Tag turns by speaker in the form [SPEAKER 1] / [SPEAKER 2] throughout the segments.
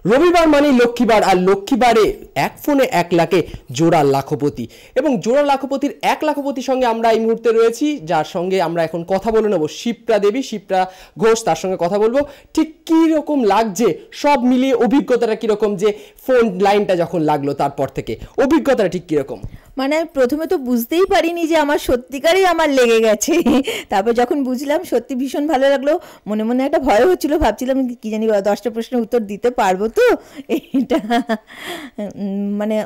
[SPEAKER 1] রবিবার মানে লক্ষ্মীবার, আর লক্ষ্মীবারে এক ফোনে 1 লাখে জোড়া লাখপতি। এবং জোড়া লাখপতির 1 লাখপতির সঙ্গে আমরা এই মুহূর্তে রয়েছি, যার সঙ্গে আমরা এখন কথা বলে নেব শিপ্রা দেবী, শিপ্রা ঘোষ, তার সঙ্গে কথা বলবো। ঠিক কী রকম লাগছে সব মিলিয়ে, অভিজ্ঞতাটা কীরকম, যে ফোন লাইনটা যখন লাগলো তারপর থেকে অভিজ্ঞতাটা ঠিক কীরকম?
[SPEAKER 2] মানে প্রথমে তো বুঝতেই পারিনি যে আমার সত্যিকারই আমার লেগে গেছে। তারপর যখন বুঝলাম সত্যি ভীষণ ভালো লাগলো। মনে মনে একটা ভয় হচ্ছিলো, ভাবছিলাম কি জানি 10টা প্রশ্নের উত্তর দিতে পারবো তো। এটা মানে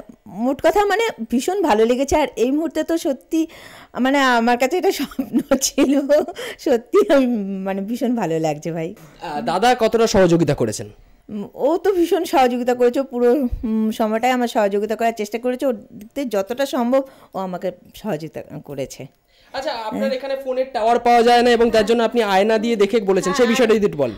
[SPEAKER 2] মোট কথা মানে ভীষণ ভালো লেগেছে। আর এই মুহূর্তে তো সত্যি মানে আমার কাছে এটা স্বপ্ন ছিল, সত্যি মানে ভীষণ ভালো লাগছে ভাই।
[SPEAKER 1] দাদা কতটা সহযোগিতা করেছেন?
[SPEAKER 2] ও তো ভীষণ সহযোগিতা করেছে, পুরো সময়টাই আমার সহযোগিতা করার চেষ্টা করেছে, ওর দিক থেকে যতটা সম্ভব ও আমাকে সহযোগিতা করেছে।
[SPEAKER 1] আচ্ছা, আপনার এখানে ফোনের টাওয়ার পাওয়া যায় না এবং তার জন্য আপনি আয়না দিয়ে দেখে বলেছেন, সেই বিষয়টা যদি একটু বল।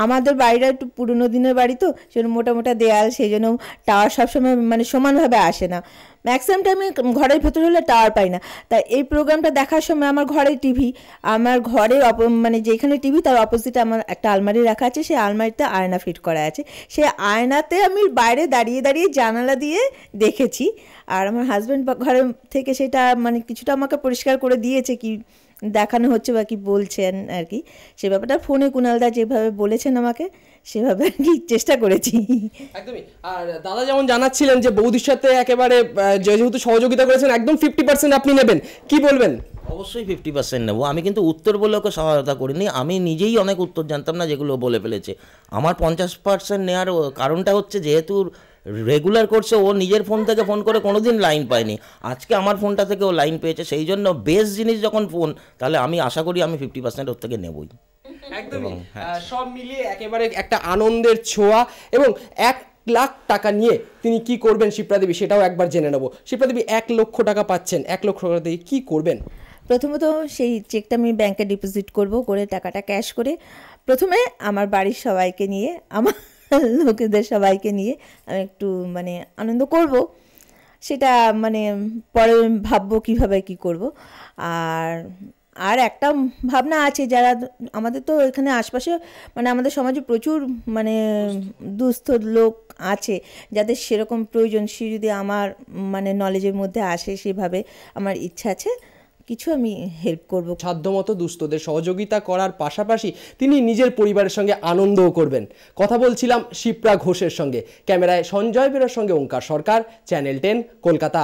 [SPEAKER 2] আমাদের বাড়িটা একটু পুরনো দিনের বাড়ি তো, সেজন্য মোটা মোটা দেয়াল, সেই জন্য টাওয়ার সবসময় মানে সমানভাবে আসে না। ম্যাক্সিমাম টাইমে ঘরের ভেতর হলে টাওয়ার পাই না। তাই এই প্রোগ্রামটা দেখার সময় আমার ঘরে টিভি, আমার ঘরে মানে যেখানে টিভি তার অপোজিটে আমার একটা আলমারি রাখা আছে, সেই আলমারিতে আয়না ফিট করা আছে। সেই আয়নাতে আমি বাইরে দাঁড়িয়ে দাঁড়িয়ে জানালা দিয়ে দেখেছি। আর আমার হাজব্যান্ড ঘরের থেকে সেটা মানে কিছুটা আমাকে পরিষ্কার করে দিয়েছে, কি দেখানো হচ্ছে বা কি বলছেন আর কি, সে ব্যাপারটা ফোনে কুণালদা যেভাবে বলেছেন আমাকে সেভাবে আর কি চেষ্টা করেছি।
[SPEAKER 1] একদমই। আর দাদা যেমন জানাচ্ছিলেন যে বৌদির সাথে একেবারে যেহেতু সহযোগিতা করেছেন, একদম 50% আপনি নেবেন, কি বলবেন?
[SPEAKER 3] অবশ্যই 50% নেবো আমি, কিন্তু উত্তর বলে ওকে সহায়তা করিনি। আমি নিজেই অনেক উত্তর জানতাম না যেগুলো বলে ফেলেছে। আমার 50% নেওয়ার কারণটা হচ্ছে, যেহেতু রেগুলার করছে, ও নিজের ফোন থেকে ফোন করে কোনোদিন লাইন পায়নি, আজকে আমার ফোনটা থেকে ও লাইন পেয়েছে, সেই জন্য বেস্ট জিনিস যখন ফোন, তাহলে আমি আশা করি আমি 50% ওর থেকে নেবই।
[SPEAKER 1] একদমই। সব মিলিয়ে একেবারে একটা আনন্দের ছোঁয়া। এবং 1 লাখ টাকা নিয়ে তিনি কি করবেন শিপ্রা দেবী, সেটাও একবার জেনে নেব। শিপ্রা দেবী 1 লক্ষ টাকা পাচ্ছেন, 1 লক্ষ টাকা দিয়ে কী করবেন?
[SPEAKER 2] প্রথমত সেই চেকটা আমি ব্যাংকে ডিপোজিট করব, করে টাকাটা ক্যাশ করে প্রথমে আমার বাড়ির সবাইকে নিয়ে, আমার লোকেদের সবাইকে নিয়ে আমি একটু মানে আনন্দ করব। সেটা মানে পরে ভাববো কীভাবে কী করব। আর একটা ভাবনা আছে, যারা আমাদের তো এখানে আশপাশে মানে আমাদের সমাজে প্রচুর মানে দুস্থ লোক আছে, যাদের সেরকম প্রয়োজন, সে যদি আমার মানে নলেজের মধ্যে আসে, সেভাবে আমার ইচ্ছা আছে কিছু আমি হেল্প করব।
[SPEAKER 1] সাধ্যমতো দুস্থদের সহযোগিতা করার পাশাপাশি তিনি নিজের পরিবারের সঙ্গে আনন্দও করবেন। কথা বলছিলাম শিপ্রা ঘোষের সঙ্গে। ক্যামেরায় সঞ্জয় বেরার সঙ্গে ওঙ্কার সরকার, চ্যানেল 10, কলকাতা।